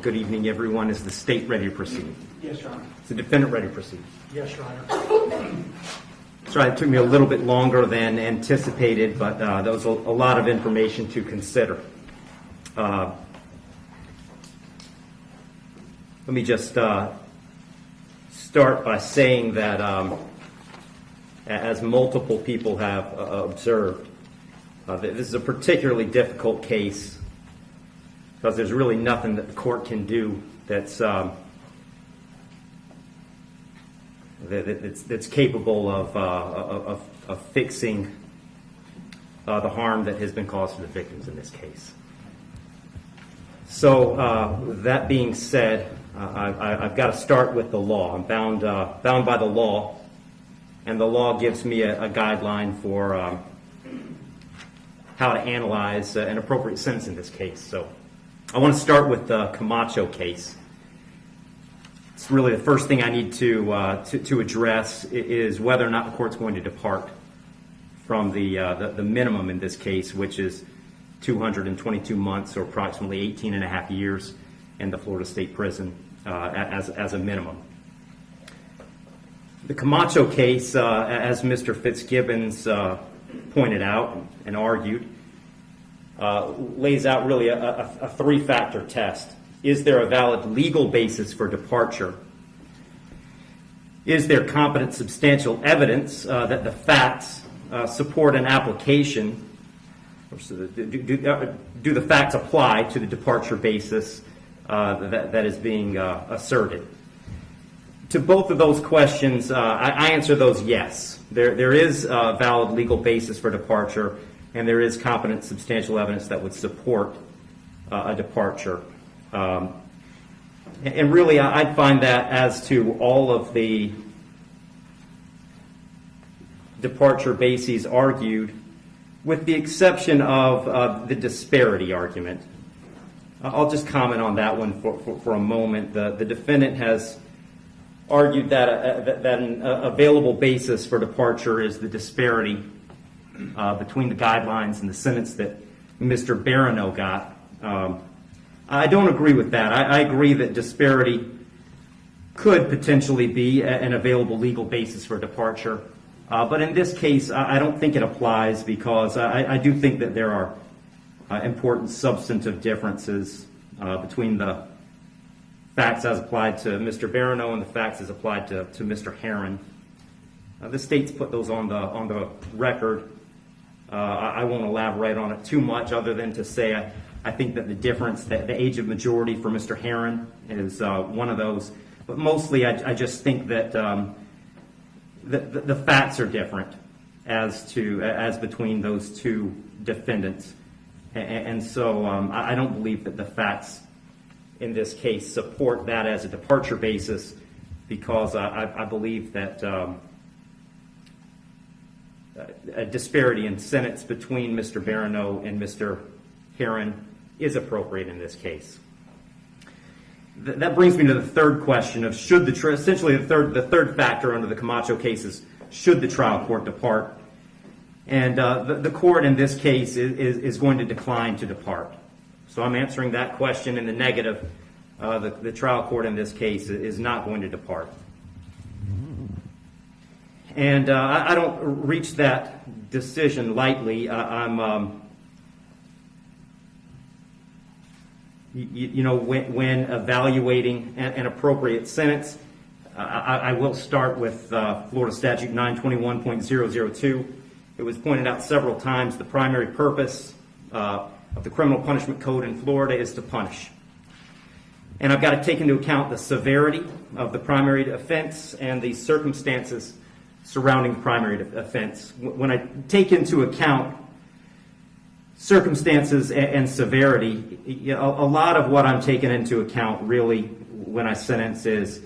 Good evening, everyone. Is the state ready to proceed? Yes, Your Honor. Is the defendant ready to proceed? Yes, Your Honor. Sorry, it took me a little bit longer than anticipated, but there was a lot of information to consider. Let me just start by saying that as multiple people have observed, this is a particularly difficult case because there's really nothing that the court can do that's capable of fixing the harm that has been caused to the victims in this case. So that being said, I've got to start with the law. I'm bound by the law, and the law gives me a guideline for how to analyze an appropriate sentence in this case. So I want to start with the Camacho case. It's really the first thing I need to address is whether or not the court's going to depart from the minimum in this case, which is 222 months or approximately 18 and a half years in the Florida State Prison as a minimum. The Camacho case, as Mr. Fitzgibbons pointed out and argued, lays out really a three-factor test. Is there a valid legal basis for departure? Is there competent substantial evidence that the facts support an application? Do the facts apply to the departure basis that is being asserted? To both of those questions, I answer those yes. There is a valid legal basis for departure, and there is competent substantial evidence that would support a departure. And really, I'd find that as to all of the departure bases argued, with the exception of the disparity argument. I'll just comment on that one for a moment. The defendant has argued that an available basis for departure is the disparity between the guidelines and the sentence that Mr. Barano got. I don't agree with that. I agree that disparity could potentially be an available legal basis for departure. But in this case, I don't think it applies because I do think that there are important substantive differences between the facts as applied to Mr. Barano and the facts as applied to Mr. Heron. The state's put those on the record. I won't elaborate on it too much other than to say I think that the difference, the age of majority for Mr. Heron is one of those. But mostly I just think that the facts are different as between those two defendants. And so I don't believe that the facts in this case support that as a departure basis because I believe that a disparity in sentence between Mr. Barano and Mr. Heron is appropriate in this case. That brings me to the third question of should essentially the third factor under the Camacho case is should the trial court depart? And the court in this case is going to decline to depart. So I'm answering that question in the negative. The trial court in this case is not going to depart. And I don't reach that decision lightly. When evaluating an appropriate sentence, I will start with Florida Statute 921.002. It was pointed out several times the primary purpose of the criminal punishment code in Florida is to punish. And I've got to take into account the severity of the primary offense and the circumstances surrounding the primary offense. When I take into account circumstances and severity, a lot of what I'm taking into account really when I sentence is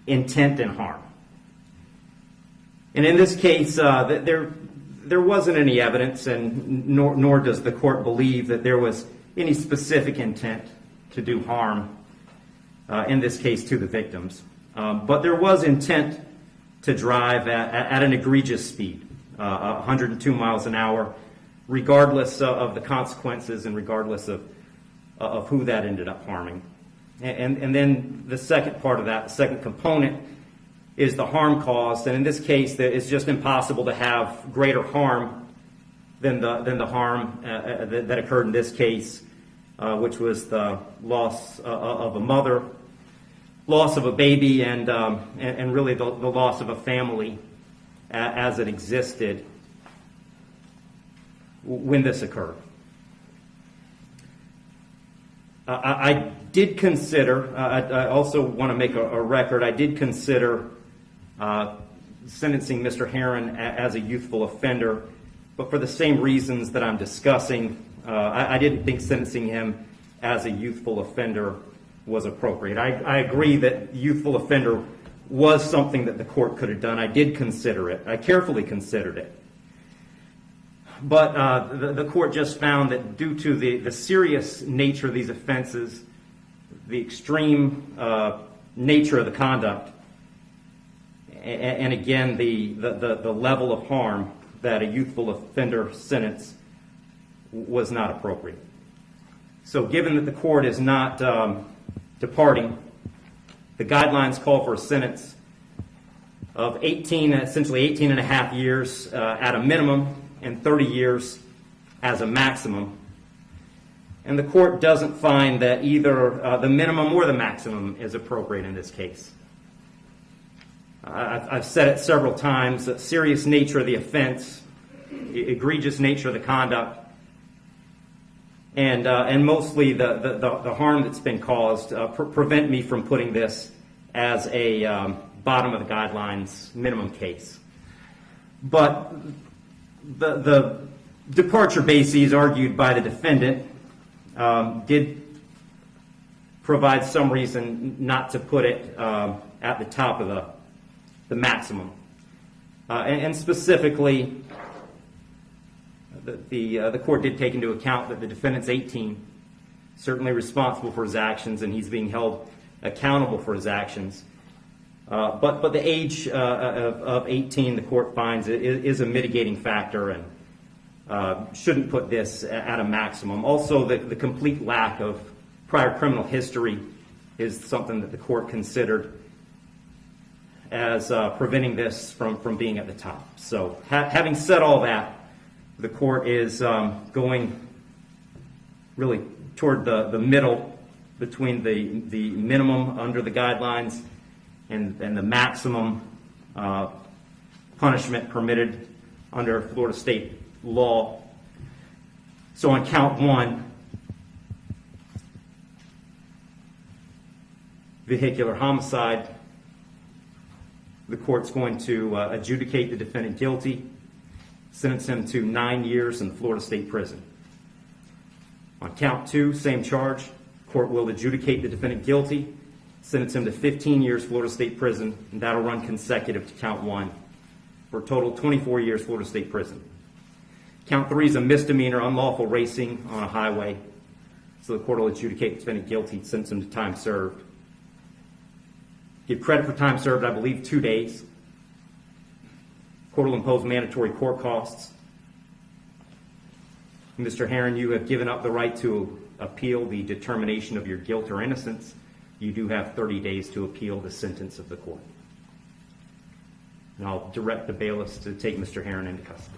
intent and harm. And in this case, there wasn't any evidence, and nor does the court believe that there was any specific intent to do harm, in this case to the victims. But there was intent to drive at an egregious speed, 102 miles an hour, regardless of the consequences and regardless of of who that ended up harming. And then the second part of that, the second component, is the harm caused. And in this case, it's just impossible to have greater harm than the harm that occurred in this case, which was the loss of a mother, loss of a baby, and really the loss of a family as it existed when this occurred. I did consider, I also want to make a record, I did consider sentencing Mr. Heron as a youthful offender, but for the same reasons that I'm discussing, I didn't think sentencing him as a youthful offender was appropriate. I agree that youthful offender was something that the court could have done. I did consider it. I carefully considered it. But the court just found that due to the serious nature of these offenses, the extreme nature of the conduct, and again, the level of harm, that a youthful offender sentence was not appropriate. So given that the court is not departing, the guidelines call for a sentence of 18, essentially 18 and a half years at a minimum, and 30 years as a maximum. And the court doesn't find that either the minimum or the maximum is appropriate in this case. I've said it several times, the serious nature of the offense, egregious nature of the conduct, and mostly the harm that's been caused prevent me from putting this as a bottom of the guidelines minimum case. But the departure bases argued by the defendant did provide some reason not to put it at the top of the maximum. And specifically, the court did take into account that the defendant's 18, certainly responsible for his actions, and he's being held accountable for his actions. But the age of 18, the court finds, is a mitigating factor and shouldn't put this at a maximum. Also, the complete lack of prior criminal history is something that the court considered as preventing this from being at the top. So having said all that, the court is going really toward the middle between the minimum under the guidelines and the maximum punishment permitted under Florida state law. So on count one, vehicular homicide, the court's going to adjudicate the defendant guilty, sentence him to 9 years in the Florida State Prison. On count two, same charge, court will adjudicate the defendant guilty, sentence him to 15 years Florida State Prison, and that'll run consecutive to count one, for a total of 24 years Florida State Prison. Count three is a misdemeanor, unlawful racing on a highway, so the court will adjudicate the defendant guilty, sentence him to time served. Give credit for time served, I believe, 2 days. Court will impose mandatory court costs. Mr. Heron, you have given up the right to appeal the determination of your guilt or innocence. You do have 30 days to appeal the sentence of the court. And I'll direct the bailiffs to take Mr. Heron into custody.